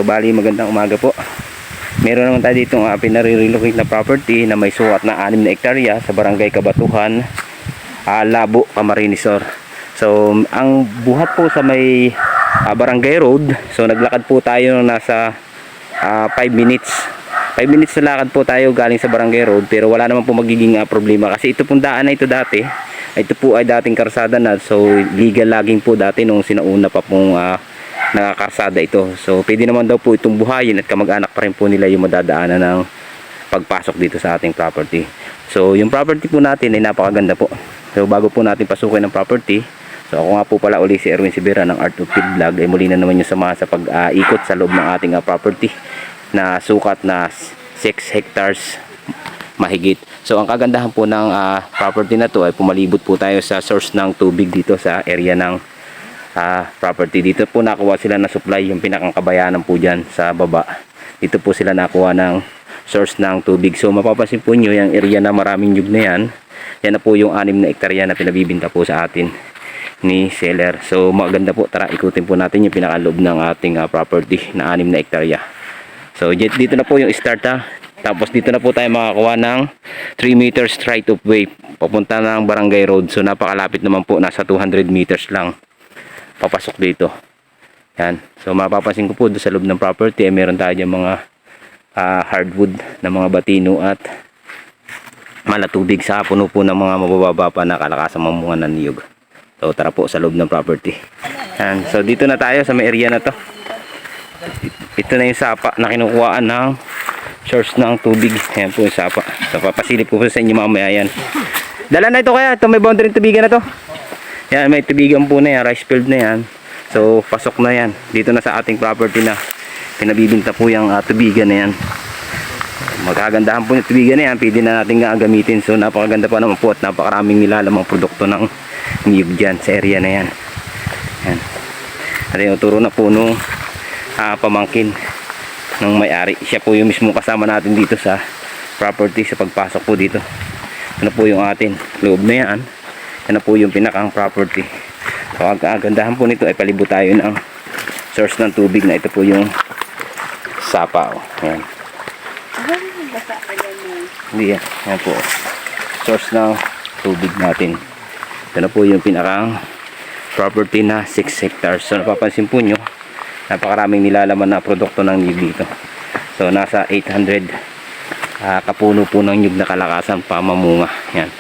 bali magandang umaga po. Meron naman tayo ditong pinare-relocate na property na may sukat na 6 na hektarya sa Barangay Kabatuhan, Labo, Camarines Sur. So ang buhat po sa may Barangay Road. So naglakad po tayo ng nasa 5 minutes. 5 minutes na lakad po tayo galing sa Barangay Road, pero wala naman po magiging problema kasi ito pong daan na ito dati, ito po ay dating karsada na, so legal logging po dati nung sinauna pa pong nakakarsada ito. So pwede naman daw po itong buhayin at kamag-anak pa rin po nila yung madadaanan ng pagpasok dito sa ating property. So yung property po natin ay napakaganda po. So bago po natin pasukin ng property, so ako nga po pala uli si Erwin Sibera ng Art of Field Vlog, ay muli na naman yung samahan sa pag-ikot sa loob ng ating property na sukat na 6 hectares mahigit. So ang kagandahan po ng property na to ay pumalibot po tayo sa source ng tubig dito sa area ng property. Dito po nakuha sila na supply, yung pinakang kabayanan po dyan sa baba. Dito po sila nakuha ng source ng tubig. So mapapansin po nyo yung area na maraming nyug na yan, yan na po yung 6 na hektarya na pinabibinta po sa atin ni seller. So maganda po, tara ikutin po natin yung pinakaloob ng ating property na 6 na hektarya. So dito na po yung start Tapos dito na po tayo makakuha ng 3 meters right of way papunta ng Barangay Road. So napakalapit naman po, nasa 200 meters lang papasok dito. Yan. So mapapansin ko po doon sa loob ng property ay meron tayo mga hardwood na mga batino at malatubig sa puno po ng mga mabababa pa na kalakasang mamunga ng niyog. So tara po sa loob ng property. Yan. So dito na tayo sa may area na to. Ito na yung sapa na kinukuhaan ng source ng tubig. Yan po yung sapa. So papasilip ko po sa inyo mamaya yan. Dala na ito kaya. Ito may boundary tubigan na to. Yan, may tubigan po na yan, rice field na yan. So pasok na yan dito na sa ating property na pinabibinta po yung tubigan na yan. Magkagandahan po yung tubigan na yan, pwede na natin gagamitin. So napakaganda pa naman po at napakaraming nilalamang produkto ng niyog dyan sa area na yan. Yan. At yung turo na po nung pamangkin ng may-ari. Siya po yung mismo kasama natin dito sa property sa pagpasok po dito. Ano po yung atin loob na yan. Yan na po yung pinakang property. So ang kagandahan po nito ay palibot tayo ng source ng tubig na ito po yung sapa. Yan. Hindi yan. Yan po. Source ng tubig natin. Ito na po yung pinakang property na 6 hectares. So napapansin po nyo, napakaraming nilalaman na produkto ng niyog dito. So nasa 800 kapuno po ng niyog na kalakasan pamamunga. Yan.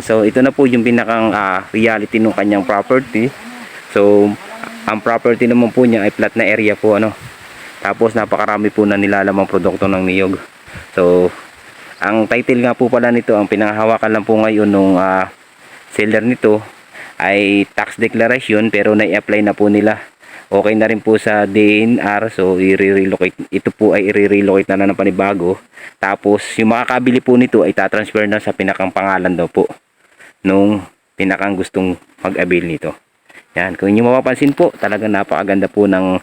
So ito na po yung pinakang reality ng kanyang property. So ang property naman po niya ay flat na area po Tapos napakarami po na nilalamang produkto ng niyog. So ang title nga po pala nito, ang pinanghahawakan lang po ngayon nung seller nito ay tax declaration, pero na-apply na po nila. Okay na rin po sa DNR. So i-relocate, ito po ay i-relocate na ng panibago. Tapos yung makakabili po nito ay tatransfer na sa pinakang pangalan daw po nung pinakang gustong mag-avail nito. Yan, kung inyo mapapansin po, talagang napakaganda po ng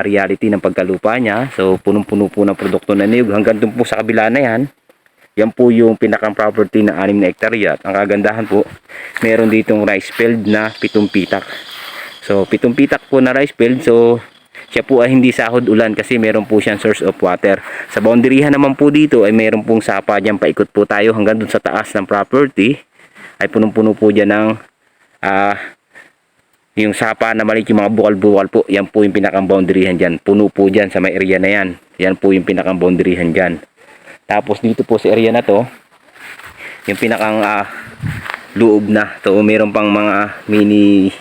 reality ng pagkalupa niya. So punong-puno po ng produkto na niyog hanggang dun po sa kabila na yan. Yan po yung pinakang property na 6 na hektarya. At ang kagandahan po, meron ditong rice field na 7 pitak. So 7 pitak po na rice field. So siya po ay hindi sahod ulan kasi meron po siyang source of water. Sa boundaryhan naman po dito ay meron pong sapa dyan. Paikot po tayo hanggang dun sa taas ng property. Ay punong-puno po dyan ng yung sapa na maliit, yung mga bukal-bukal po. Yan po yung pinakang boundaryhan dyan. Puno po dyan sa may area na yan. Yan po yung pinakang boundaryhan dyan. Tapos dito po sa area na to, yung pinakang loob na. So meron pang mga mini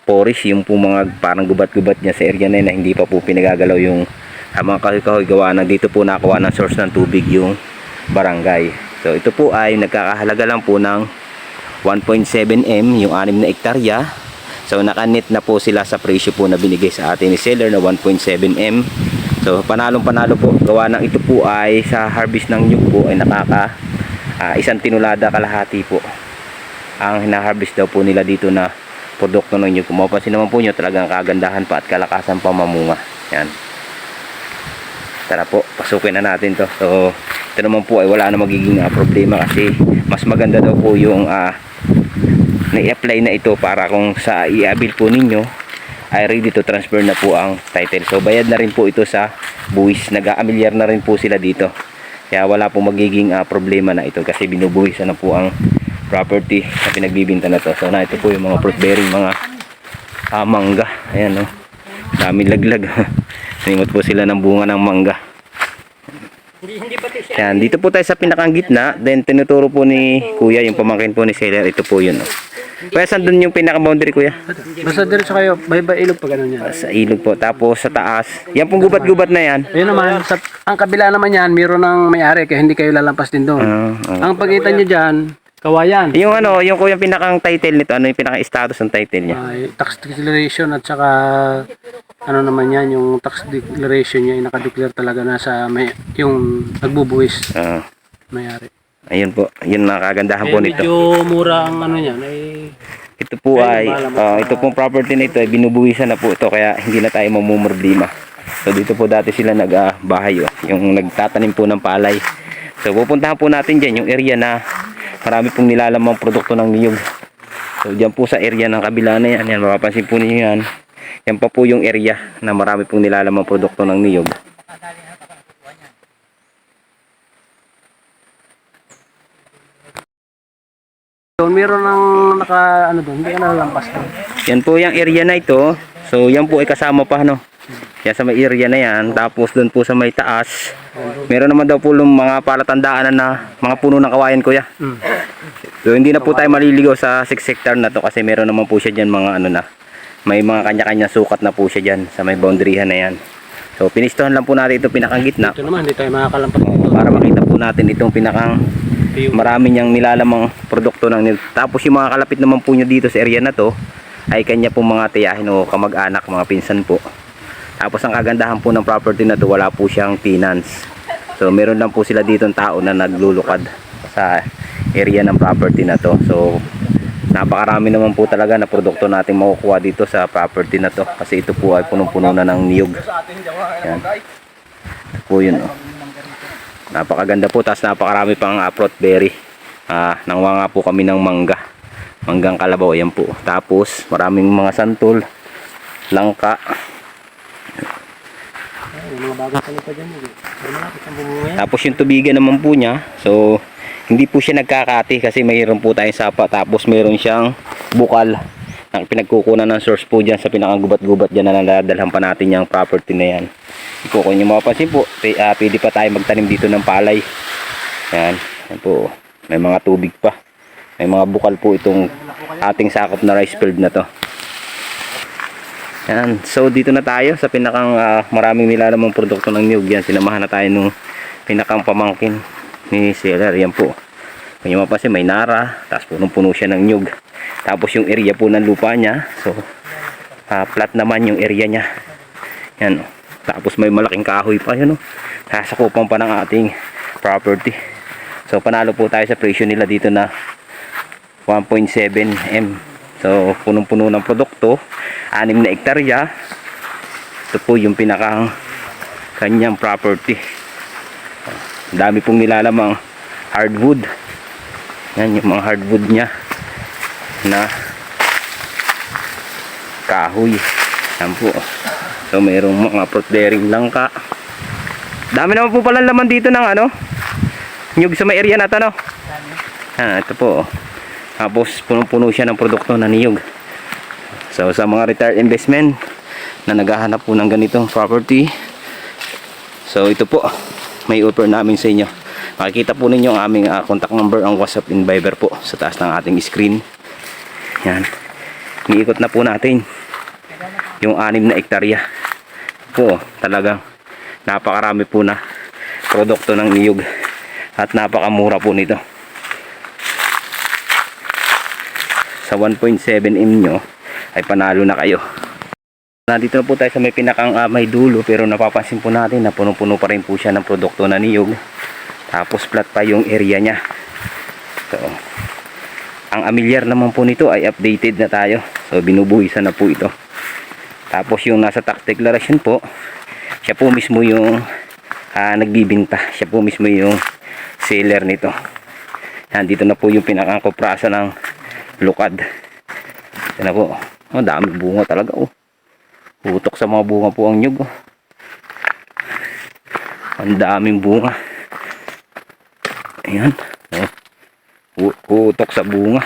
forest, yung po mga parang gubat-gubat niya sa area na yun na hindi pa po pinagagalaw yung mga kahoy-kahoy gawa na. Dito po nakuha ng source ng tubig yung barangay. So ito po ay nagkakahalaga lang po ng 1.7 M yung 6 na hektarya. So nakanet na po sila sa presyo po na binigay sa atin ni seller na 1.7 M. So panalong-panalo po, gawa ng ito po ay sa harvest ng niyog po ay nakaka isang tinulada kalahati po ang hina-harvest daw po nila dito na produkto ng niyog. Kung mapapansin naman po nyo, talagang kagandahan pa at kalakasan pa mamunga. Yan. Tara po, pasukin na natin to. So ito naman po ay wala na magiging problema kasi mas maganda daw po yung na-apply na ito para kung sa i-avail po ninyo ay ready to transfer na po ang title. So bayad na rin po ito sa buwis. Nag-aamilyar na rin po sila dito. Kaya wala po magiging problema na ito kasi binubuwisan na po ang property na pinagbibinta na to. So na ito po yung mga fruit bearing, mga mangga. Ayan, no. Dami laglag. Nimot po sila ng bunga ng mangga. Yan, dito po tayo sa pinakang gitna. Then tinuturo po ni Kuya yung pamangkin po ni seller. Ito po yun. Kuya, saan dun yung pinaka-boundary, Kuya? Basta diretso kayo, bye-bye ilog pa ganun yan. Sa ilog po. Tapos sa taas. Yan pong gubat-gubat na yan. Ayun naman, ang kabila naman yan, mayroon ng may-ari kaya hindi kayo lalampas din doon. Ang pagitan nyo dyan, kawayan. Yung yung Kuya pinakang title nito, ano yung pinaka-status ng title niya? Ay, tax declaration at saka ano naman yan, yung tax declaration niya ay nakadeclare talaga na sa yung nagbubuwis may-ari. Ayun po, yun ang kagandahan po nito. Medyo mura ang ano niyan ay Ito po ito pong property na ito ay binubuwisan na po ito kaya hindi na tayo mamumroblema. So dito po dati sila nagbahay yung nagtatanim po ng palay. So pupuntahan po natin diyan yung area na marami pong nilalamang produkto ng niyog. So diyan po sa area ng kabila na yan, mapapansin po niyo yan. Yan pa po yung area na marami pong nilalamang produkto ng niyog. doon meron ng ano doon, hindi ka nalalampas doon. Yan po yung area na ito. So yan po ay kasama pa yan sa may area na yan. Tapos doon po sa may taas, meron naman daw po mga palatandaan na mga puno ng kawayan, Kuya. So hindi na po tayo maliligaw sa 6 hectare na to kasi meron naman po siya dyan mga may mga kanya-kanya sukat na po siya dyan sa may boundaryhan na yan. So pinistuhan lang po natin ito pinakang gitna. Ito naman, hindi tayo makakalampas dito. Para makita po natin itong pinakang marami niyang nilalamang produkto ng niyog. Tapos yung mga kalapit naman po nyo dito sa area na to ay kanya pong mga tiyahin o kamag-anak, mga pinsan po. Tapos ang kagandahan po ng property na to, wala po siyang tenants. So meron lang po sila dito ng tao na naglulukad sa area ng property na to. So napakarami naman po talaga na produkto natin makukuha dito sa property na to kasi ito po ay punong-puno na ng niyog. Yan. Ito po yun. Napakaganda po, tapos napakarami pang fruit berry. Nangwanga po kami ng manggang kalabaw, yan po. Tapos maraming mga santol, langka. Mga bagong salita dyan. Tapos yung tubigan naman po niya, so hindi po siya nagkakati kasi mayroon po tayong sapa. Tapos mayroon siyang bukal na pinagkukunan ng source po dyan sa pinakagubat-gubat dyan na nadadalhan pa natin yung property na yan. Kung nyo mapapansin po, pwede pa tayo magtanim dito ng palay. Yan, yan po. May mga tubig pa. May mga bukal po itong ating sakop na rice field na to. Yan, so dito na tayo sa pinakang maraming nilalamang produkto ng niyog. Yan, sinamahan na tayo nung pinakang pamangkin ni seller. Yan po. Kung nyo mapapansin, may nara, tapos punong-puno siya ng niyog. Tapos yung area po ng lupa niya, so flat naman yung area niya. Yan. Tapos may malaking kahoy pa yun. Sasakupan pa ng ating property. So panalo po tayo sa presyo nila dito na 1.7 M. So punong-puno ng produkto, 6 na hektarya. Ito po yung pinakang kanyang property. Dami pong nilalamang hardwood. Yan yung mga hardwood niya na kahoy. Yan po. So mayroong mga fruit bearing langka. Dami naman po pala laman dito ng nyug sa may area na ito, no? Ito po. Tapos punong-puno siya ng produkto na niyog. So sa mga retired investment na naghahanap po ng ganitong property, so ito po may offer namin sa inyo. Makikita po ninyo ang aming contact number, ang WhatsApp and Viber po sa taas ng ating screen. Yan. Niikot na po natin yung 6 na hektarya po. Talagang napakarami po na produkto ng niyog at napakamura po nito. Sa 1.7 M nyo ay panalo na kayo. Nandito na po tayo sa may pinakang may dulo, pero napapansin po natin na puno-puno pa rin po siya ng produkto na niyog. Tapos flat pa yung area niya. So ang amilyar naman po nito ay updated na tayo. So binubuhisan na po ito. Tapos yung nasa tax declaration po, siya po mismo yung nagbibinta. Siya po mismo yung seller nito. Nandito na po yung pinakakuprasa ng lukad. Ito na po. Dami bunga talaga. Utok sa mga bunga po ang nyug. Ang daming bunga. Ayan. Utok sa bunga.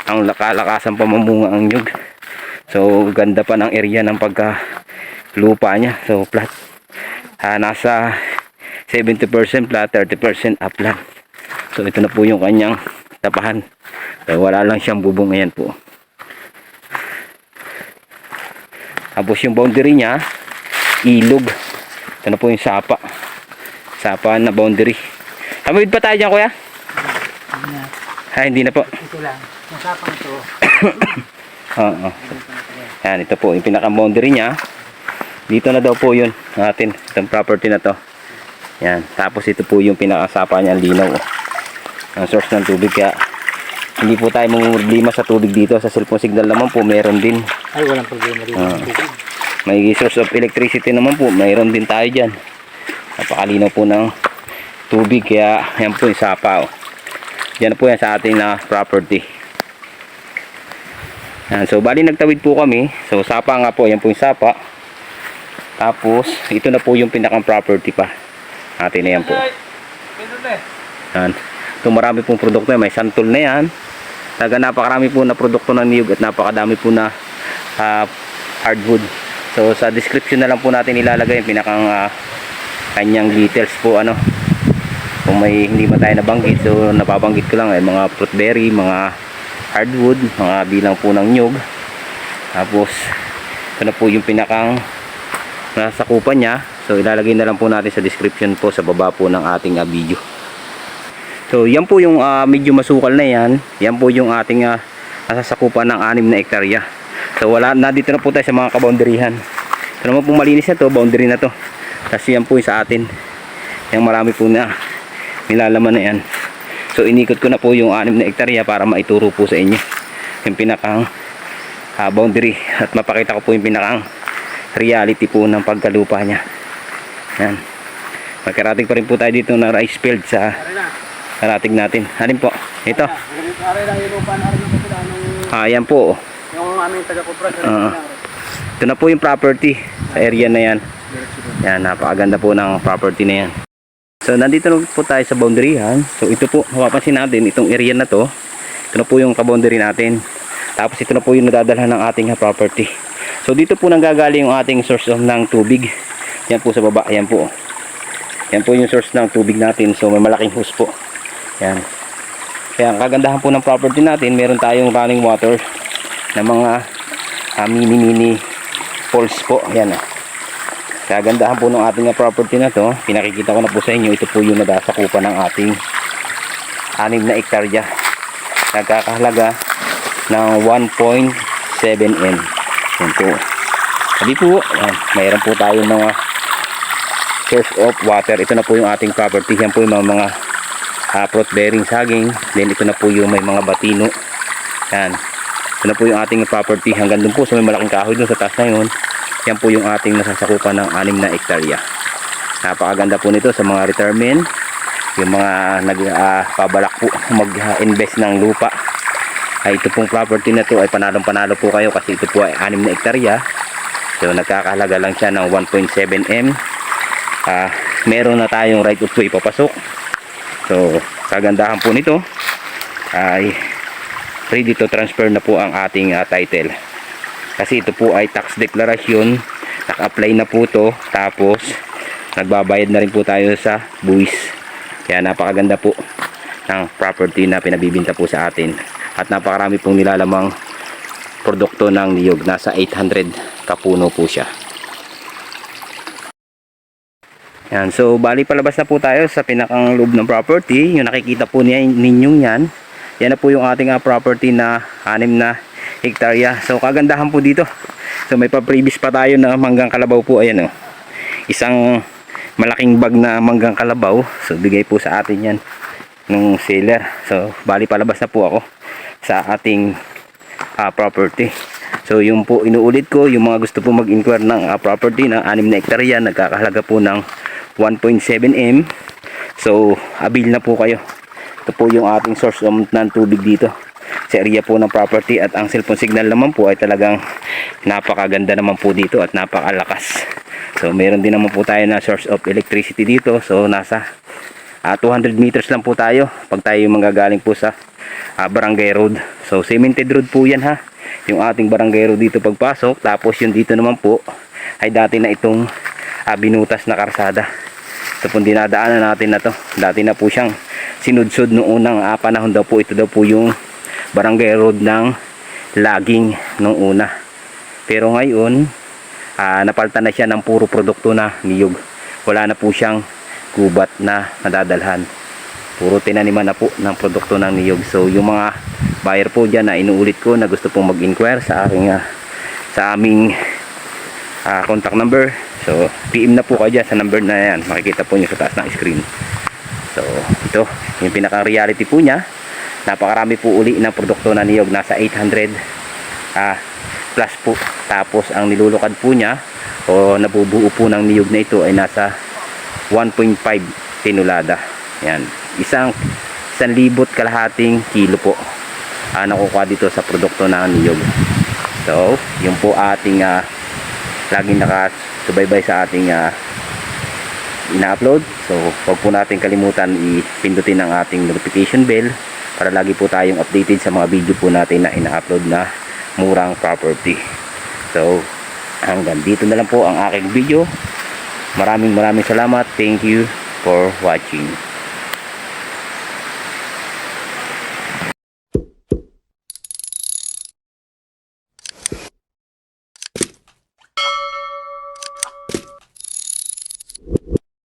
Ang lakalakasan pa mamunga ang nyug. So ganda pa ng area ng pagka lupa niya. So flat. Nasa 70% flat, 30% upland. So ito na po yung kanyang tapahan. So wala lang siyang bubong. Ayan po. Tapos yung boundary niya, ilog. Ito na po yung sapa. Sapa na boundary. Tamawid pa tayo dyan, kuya? Hindi na po. Ito lang. Yung sapang ito. Oo. Yan, ito po yung pinaka-boundary niya. Dito na daw po yun natin. Itong property na to. Yan. Tapos ito po yung pinakasapa niya, linaw. Ang source ng tubig. Kaya hindi po tayo problema sa tubig dito. Sa cellphone signal naman po, meron din. Ay, walang problema rin. May source of electricity naman po, mayroon din tayo dyan. Napakalinaw po ng tubig. Kaya yan po yung sapa. Yan po yan sa ating na property. Yan, so bali nagtawid po kami. So sapa nga po, yan po yung sapa. Tapos ito na po yung pinakang property pa atin na yan po. Yan. Ito marami pong produkto. May santol na yan. Napakarami po na produkto ng niyog at napakadami po na hardwood. So sa description na lang po natin ilalagay yung pinakang kanyang details po, ano, kung may hindi man tayo nabanggit. So napabanggit ko lang ay mga fruit berry, mga hardwood, mga bilang po ng nyug. Tapos ito na po yung pinakang nasakupan niya. So ilalagay na lang po natin sa description po sa baba po ng ating video. So yan po yung medyo masukal na yan. Yan po yung ating nasasakupan ng 6 na hektarya. So wala na, dito na po tayo sa mga kaboundarihan. Ito naman po malinis na to, boundary na to. Kasi yan po yung sa atin. Yung marami po na nilalaman na yan. So inikot ko na po yung 6 na hektarya para maituro po sa inyo yung pinakang boundary. At mapakita ko po yung pinakang reality po ng pagkalupa niya. Yan. Magkarating pa rin po tayo dito ng rice field sa karating natin. Alin po? Ito. Yan po. Yung aming taga-kupras. Ito na po yung property sa area na yan. Yan, napakaganda po ng property na yan. So nandito na po tayo sa boundaryhan. So ito po, mapapansin natin itong area na to. Ito na po yung kaboundary natin. Tapos ito na po yung nadadalhan ng ating property. So dito po nanggagaling yung ating source ng tubig. Yan po sa baba, yan po. Yan po yung source ng tubig natin. So may malaking hose po. Yan. Kaya ang kagandahan po ng property natin, meron tayong running water na mga mini falls po. Yan. Kagandahan po ng ating property na to, pinakikita ko na po sa inyo, ito po yung nadasakupan ng ating 6 na hektarya. Nagkakahalaga ng 1.7 M. Yan po. Sabi po, yan, mayroon po tayong mga source of water. Ito na po yung ating property. Yan po yung mga fruit bearing saging. Then ito na po yung may mga batino. Yan. Ito na po yung ating property. Hanggang dun po sa may malaking kahoy dun sa taas na yun. Yan po yung ating nasasakupan ng 6 na hektarya. Napakaganda po nito sa mga retirement. Yung mga nagpabalak po mag-invest ng lupa. Ito pong property na to ay panalong-panalo po kayo kasi ito po ay 6 na hektarya. So nagkakahalaga lang siya ng 1.7 M. Meron na tayong right of way papasok. So kagandahan po nito ay ready to transfer na po ang ating title. Kasi ito po ay tax declaration. Naka-apply na po to. Tapos nagbabayad na rin po tayo sa buwis. Kaya napakaganda po ng property na pinabibinta po sa atin. At napakarami pong nilalamang produkto ng niyog. Nasa 800 kapuno po siya. Yan, so bali palabas na po tayo sa pinakang loob ng property. Yung nakikita po ninyong yan. Yan na po yung ating property na 6 na hektarya. So kagandahan po dito. So may pa-previous pa tayo na manggang kalabaw po. Ayan, oh. Isang malaking bag na manggang kalabaw. So bigay po sa atin yan nung seller. So bali palabas na po ako sa ating property. So yung po inuulit ko, yung mga gusto po mag-inquire ng property ng 6 na hektarya, nagkakahalaga po ng 1.7 M. So abil na po kayo. Ito po yung ating source ng tubig dito sa area po ng property. At ang cellphone signal naman po ay talagang napakaganda naman po dito at napakalakas. So meron din naman po tayo na source of electricity dito. So nasa 200 meters lang po tayo pag tayo manggagaling po sa barangay road. So cemented road po yan ha, yung ating barangay road dito pagpasok. Tapos yung dito naman po ay dati na itong binutas na karsada. Ito po dinadaanan natin na to. Dati na po siyang sinudsod noong unang panahon daw po. Ito daw po yung barangay road ng laging noong una. Pero ngayon napalitan na siya ng puro produkto na niyog. Wala na po siyang gubat na nadadalhan. Puro tinaniman na po ng produkto ng niyog. So yung mga buyer po dyan na inuulit ko na gusto pong mag-inquire sa aking sa aming contact number. So PM na po kayo dyan sa number na yan. Makikita po nyo sa taas ng screen. So ito yung pinaka reality po niya. Napakarami po uli ng produkto na niyog. Nasa 800 plus po. Tapos ang nilulukad po niya o nabubuo po ng niyog na ito ay nasa 1.5 tinulada. Yan. Isang 1,000 kalahating kilo po nakukuha dito sa produkto ng niyog. So yun po ating laging nakasubaybay sa ating ina-upload. So huwag po natin kalimutan ipindutin ang ating notification bell para lagi po tayong updated sa mga video po natin na ina-upload na murang property. So hanggang dito na lang po ang aking video. Maraming salamat. Thank you for watching.